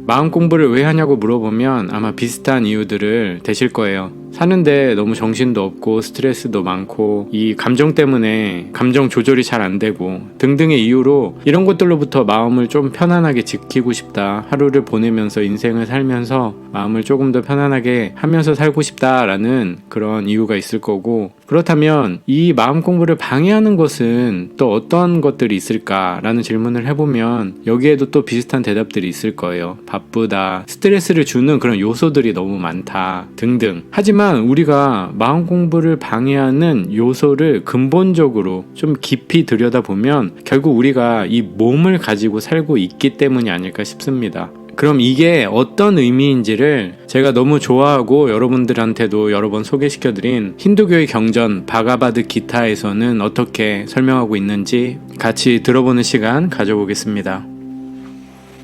마음 공부를 왜 하냐고 물어보면 아마 비슷한 이유들을 대실 거예요. 사는데 너무 정신도 없고 스트레스도 많고 이 감정 때문에 감정 조절이 잘 안 되고 등등의 이유로 이런 것들로부터 마음을 좀 편안하게 지키고 싶다. 하루를 보내면서 인생을 살면서 마음을 조금 더 편안하게 하면서 살고 싶다라는 그런 이유가 있을 거고, 그렇다면 이 마음 공부를 방해하는 것은 또 어떤 것들이 있을까라는 질문을 해보면 여기에도 또 비슷한 대답들이 있을 거예요. 바쁘다, 스트레스를 주는 그런 요소들이 너무 많다 등등. 하지만 우리가 마음 공부를 방해하는 요소를 근본적으로 좀 깊이 들여다보면 결국 우리가 이 몸을 가지고 살고 있기 때문이 아닐까 싶습니다. 그럼 이게 어떤 의미인지를 제가 너무 좋아하고 여러분들한테도 여러 번 소개시켜드린 힌두교의 경전 바가바드 기타에서는 어떻게 설명하고 있는지 같이 들어보는 시간 가져보겠습니다.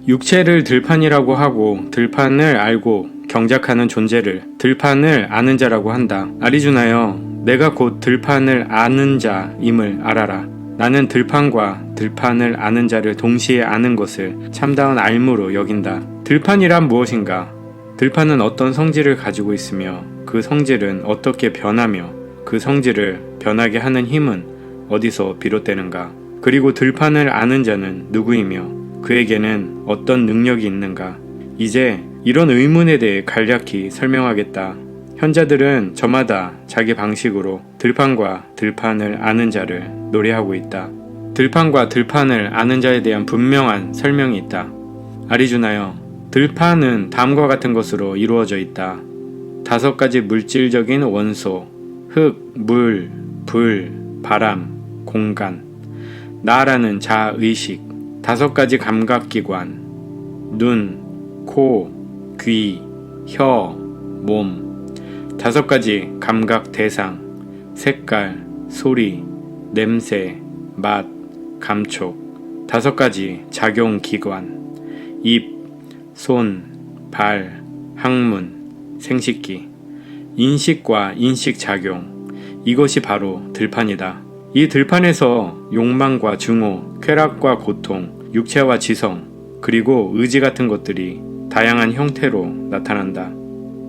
육체를 들판이라고 하고 들판을 알고 경작하는 존재를 들판을 아는 자라고 한다. 아리주나여, 내가 곧 들판을 아는 자임을 알아라. 나는 들판과 들판을 아는 자를 동시에 아는 것을 참다운 알무로 여긴다. 들판이란 무엇인가? 들판은 어떤 성질을 가지고 있으며 그 성질은 어떻게 변하며 그 성질을 변하게 하는 힘은 어디서 비롯되는가? 그리고 들판을 아는 자는 누구이며 그에게는 어떤 능력이 있는가? 이제 이런 의문에 대해 간략히 설명하겠다. 현자들은 저마다 자기 방식으로 들판과 들판을 아는 자를 노래하고 있다. 들판과 들판을 아는 자에 대한 분명한 설명이 있다. 아리주나여, 들판은 다음과 같은 것으로 이루어져 있다. 5가지 물질적인 원소, 흙, 물, 불, 바람, 공간, 나라는 자의식, 5가지 감각기관, 눈, 코, 귀, 혀, 몸, 5가지 감각 대상, 색깔, 소리, 냄새, 맛, 감촉, 5가지 작용 기관, 입, 손, 발, 항문, 생식기, 인식과 인식작용, 이것이 바로 들판이다. 이 들판에서 욕망과 증오, 쾌락과 고통, 육체와 지성, 그리고 의지 같은 것들이 다양한 형태로 나타난다.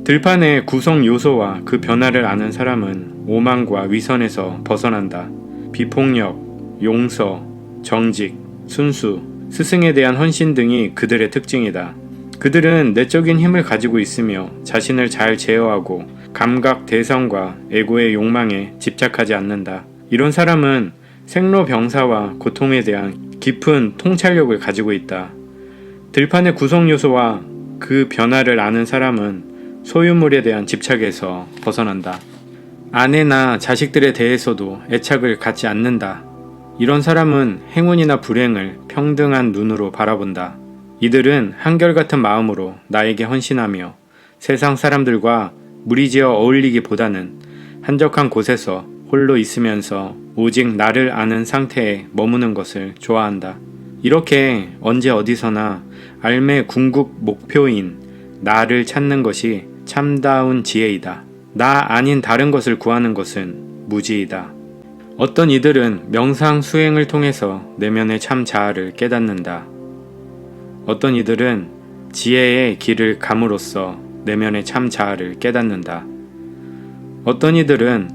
들판의 구성 요소와 그 변화를 아는 사람은 오만과 위선에서 벗어난다. 비폭력, 용서, 정직, 순수, 스승에 대한 헌신 등이 그들의 특징이다. 그들은 내적인 힘을 가지고 있으며 자신을 잘 제어하고 감각 대상과 에고의 욕망에 집착하지 않는다. 이런 사람은 생로병사와 고통에 대한 깊은 통찰력을 가지고 있다. 들판의 구성 요소와 그 변화를 아는 사람은 소유물에 대한 집착에서 벗어난다. 아내나 자식들에 대해서도 애착을 갖지 않는다. 이런 사람은 행운이나 불행을 평등한 눈으로 바라본다. 이들은 한결같은 마음으로 나에게 헌신하며 세상 사람들과 무리지어 어울리기보다는 한적한 곳에서 홀로 있으면서 오직 나를 아는 상태에 머무는 것을 좋아한다. 이렇게 언제 어디서나 삶의 궁극 목표인 나를 찾는 것이 참다운 지혜이다. 나 아닌 다른 것을 구하는 것은 무지이다. 어떤 이들은 명상 수행을 통해서 내면의 참 자아를 깨닫는다. 어떤 이들은 지혜의 길을 감으로써 내면의 참 자아를 깨닫는다. 어떤 이들은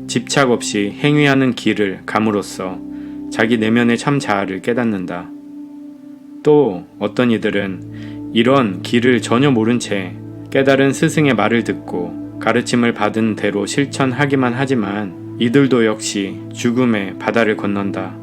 집착 없이 행위하는 길을 감으로써 자기 내면의 참 자아를 깨닫는다. 또 어떤 이들은 이런 길을 전혀 모른 채 깨달은 스승의 말을 듣고 가르침을 받은 대로 실천하기만 하지만 이들도 역시 죽음의 바다를 건넌다.